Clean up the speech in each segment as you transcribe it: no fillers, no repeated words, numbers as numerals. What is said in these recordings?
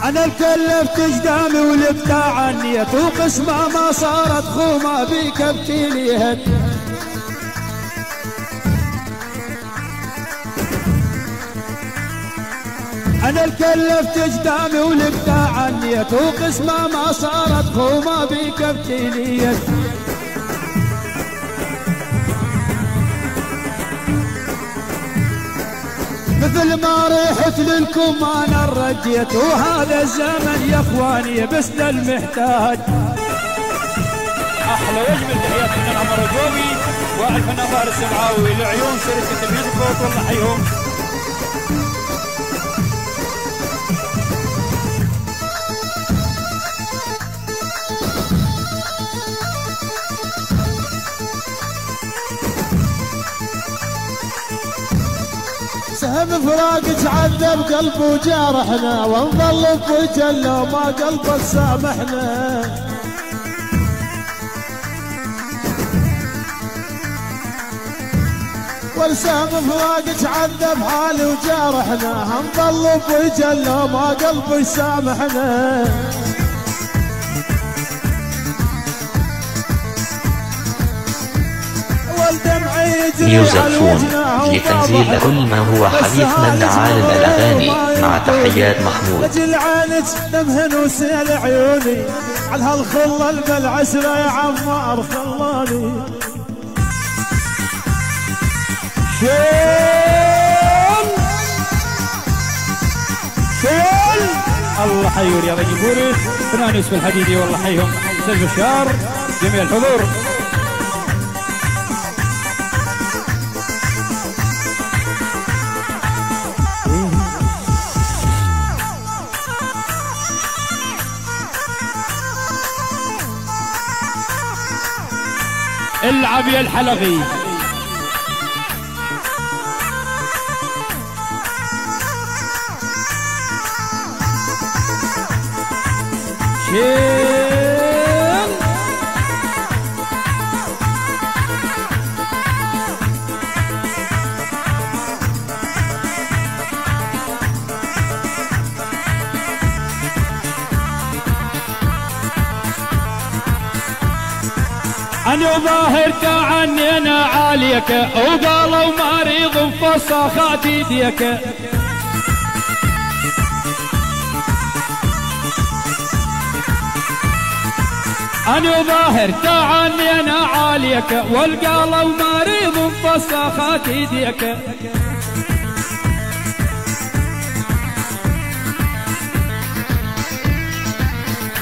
انا الكلفت جدامي والابداع عنيت وقسمه ما صارت خومه بيك ابتليهت. انا الكلفت جدامي والابداع عنيت وقسمه ما صارت خومه بيك ابتليت. مثل ما رحت للكم انا رجيت وهذا الزمن يا اخواني بس للمحتاج. احلى واجمل تحيات من عمر الجوبي والفنان فارس السبعاوي لعيون شركه الميوزك بوت والله حيهم. سهم فراقك عذب قلب وجارحنا ونظل بوجه لو ما قلبك سامحنا. والسهم فراقك عذب حالي وجارحنا هنظل بوجه لو ما قلبك سامحنا. ميوزك فون لتنزيل كل ما هو حديث من تعالم الأغاني مع تحيات محمود. وجل عينك دمهن وسيل عيوني على هالخلة بالعشرة يا عمار خلاني. شيل الله حيور يا بني بوري فنان يوسف الحديدي والله حيهم. استاذ بشار جميع الحضور. العب يا الحلقي. شيل أنا ظاهرك عني أنا عاليك وقالوا مريض بفصاخات يديك. أنا ظاهرك عني أنا عاليك والقالوا مريض بفصاخات يديك.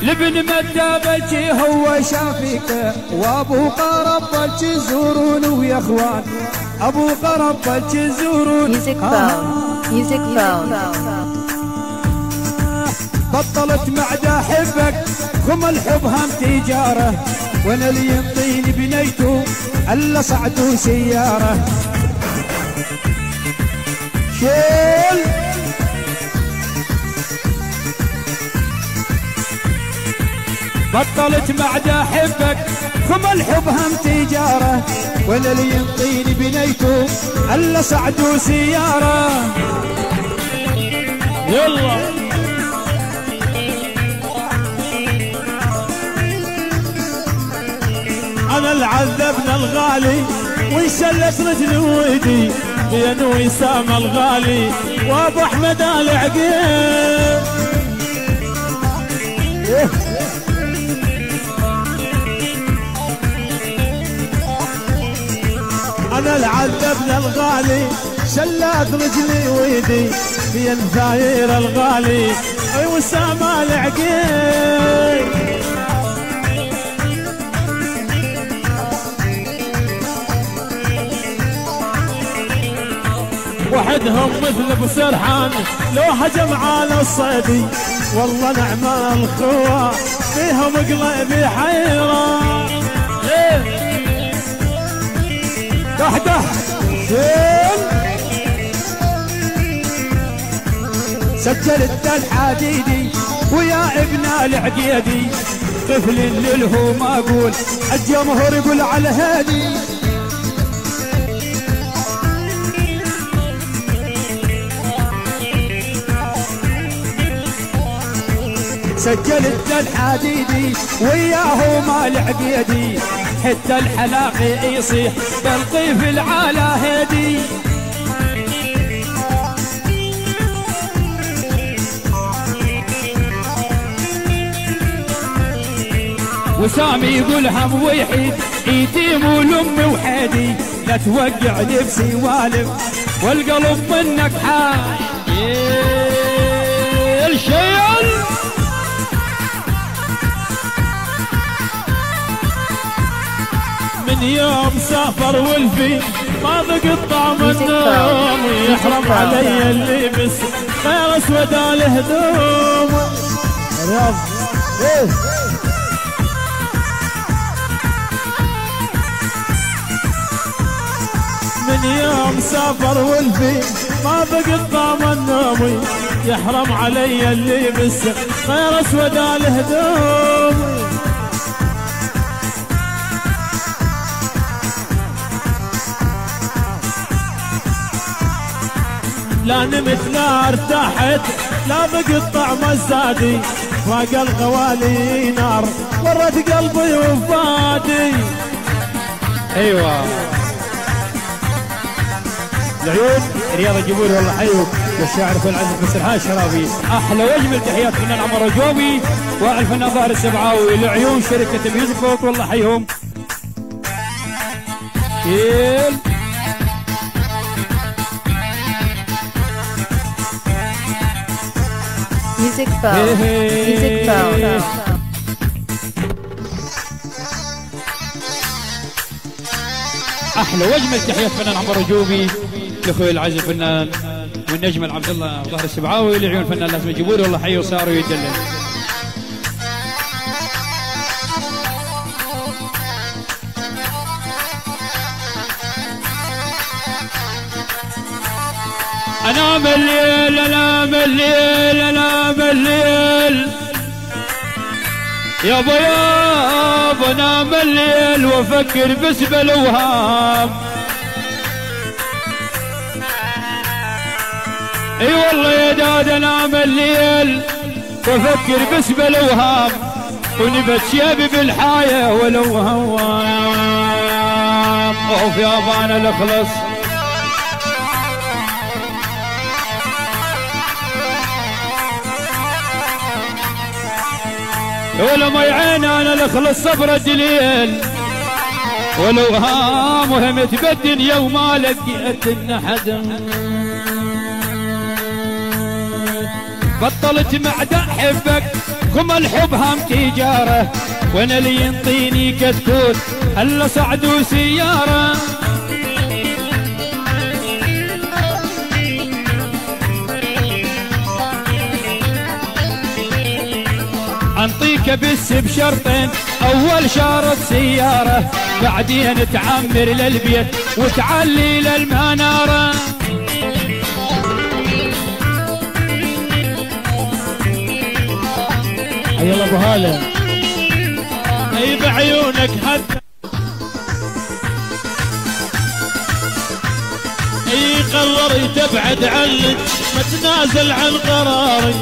لابن مدابك هو شافيك وابو قربك يزورون ويا اخوان ابو قربك يزورون. ميوزك فون بطلت معدة احبك كم الحب هم تجاره وانا اللي ينطيني بنيته الا صعدوا سياره. شيل بطلت معدة احبك كم الحب هم تجاره ولا اللي ينطيني بنيته الا صعدوا سياره. يلا انا العذبنا الغالي وانشلت رجلي ويدي بين وسام الغالي وابو احمد العقيل. انا العذبنا الغالي شلات رجلي ويدي في الثاير الغالي اي وسام العقيل. وحدهم مثل ابو سرحان لو هجم على الصيدي والله نعم الخوة فيهم قلبي حيران. دح دح زين سجلت الحديدي ويا ابن العقيدي طفل للهو ما اقول الجمهور يقول على هادي. سجلت الحديدي وياه مال عقيدي، حتى الحلاقي يصيح بالطيف العلا هدي. وسامي يقول هم ويحيد يتيم ولمي وحيدي، لا توقع نفسي والف والقلب منك حايل الشيل. من يوم سافر والفي ما ذقت طعم النوم، يحرم علي اللبس غير اسود الهدوم. رياض من يوم سافر والفي ما بقت طعم النوم، يحرم علي اللبس غير اسود الهدوم. لا نمت لا ارتحت لا بقت طعم الزادي، فاق الغوالي نار ورت قلبي وفادي. ايوه العيون رياض الجبور والله حيوك، والشاعر في العزف مسرحان الشرابي. احلى واجمل تحيات فنان عمر الجوبي والفنان ظاهر السبعاوي. العيون شركه ميوزك فوق والله حيهم. Music phone. Music phone. احلى واجمل تحيات فنان عمر الجوبي لاخوي العزيز الفنان والنجم عبد الله ظاهر السبعاوي. لعيون الفنان لازم الجبوري والله حي وصاروا يدلل. انام الليل انام الليل انام الليل يابا يابا انام الليل وافكر بس بالاوهام. اي والله يا داد انام الليل وافكر بس بالاوهام، ونبت شيبي بالحايه ولو هوام. اوف يابا انا الاخلص ولو ما يعين انا الاخلص صبر دليل، ولو هام وهمت بالدنيا وما لقيت النحد. بطلت معدة احبك كم الحب هم تجاره، وانا اللي ينطيني كتكوت الا صعد وسياره. انطيك بس بشرطين، اول شارط سياره بعدين تعمر للبيت وتعلي للمناره. يلا ابو هاله اي بعيونك حتى اي قرري تبعد عنك ما تنازل عن قراري،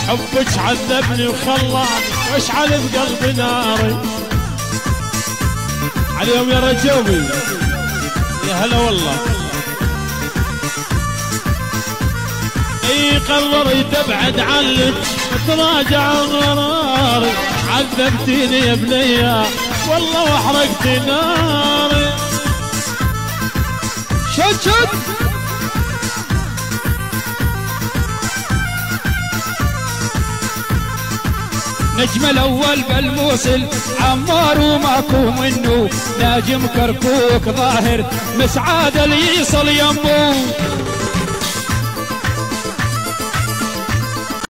حبك عذبني وخلاني واشعل بقلبي ناري. عليهم يا رجوبي يا هلا والله. اي قرري تبعد عنك تراجع عن قراري، عذبتيني يا بنيه والله واحرقت ناري. شد شد نجم الاول بالموصل عمار وماكو منه، ناجم كركوك ظاهر مسعاد اللي يصل يمه.